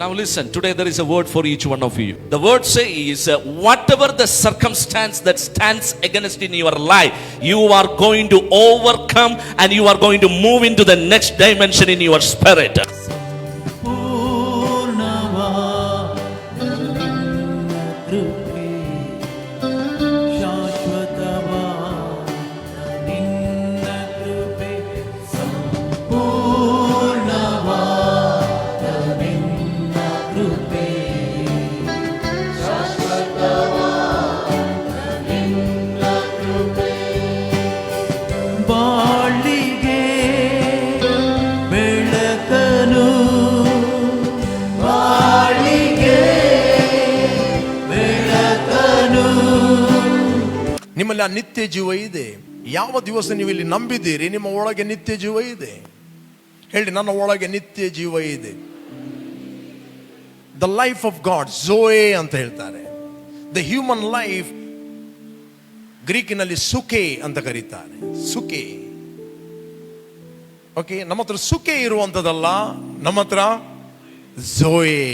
Now listen, today there is a word for each one of you. The word says, whatever the circumstance that stands against in your life, you are going to overcome and you are going to move into the next dimension in your spirit. ನಿಮ್ಮಲ್ಲಿ ನಿತ್ಯ ಜೀವ ಇದೆ. ಯಾವ ದಿವಸ ನೀವು ಇಲ್ಲಿ ನಂಬಿದ್ದೀರಿ ನಿಮ್ಮ ಒಳಗೆ ನಿತ್ಯ ಜೀವ ಇದೆ. ಹೇಳಿ, ನನ್ನ ಒಳಗೆ ನಿತ್ಯ ಜೀವ ಇದೆ. ದ ಲೈಫ್ ಆಫ್ ಗಾಡ್, ಝೋಯೆ ಅಂತ ಹೇಳ್ತಾರೆ. ದ ಹ್ಯೂಮನ್ ಲೈಫ್ ಗ್ರೀಕಿನಲ್ಲಿ ಸುಕೆ ಅಂತ ಕರೀತಾರೆ. ಸುಕೆ. ಓಕೆ, ನಮ್ಮ ಹತ್ರ ಸುಕೆ ಇರುವಂತದಲ್ಲ, ನಮ್ಮ ಹತ್ರ ಝೋಯೆ.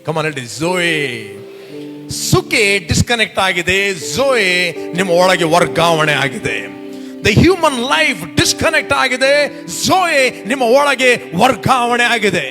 ಕಮಾನ್ ಹೇಳಿ, ಝೋಯೆ. ಸುಕೆ ಡಿಸ್ಕನೆಕ್ಟ್ ಆಗಿದೆ, ಝೋಯೆ ನಿಮ್ಮ ಒಳಗೆ ವರ್ಗಾವಣೆ ಆಗಿದೆ. ದ ಹ್ಯೂಮನ್ ಲೈಫ್ ಡಿಸ್ಕನೆಕ್ಟ್ ಆಗಿದೆ, ಝೋಯೆ ನಿಮ್ಮ ಒಳಗೆ ವರ್ಗಾವಣೆ ಆಗಿದೆ.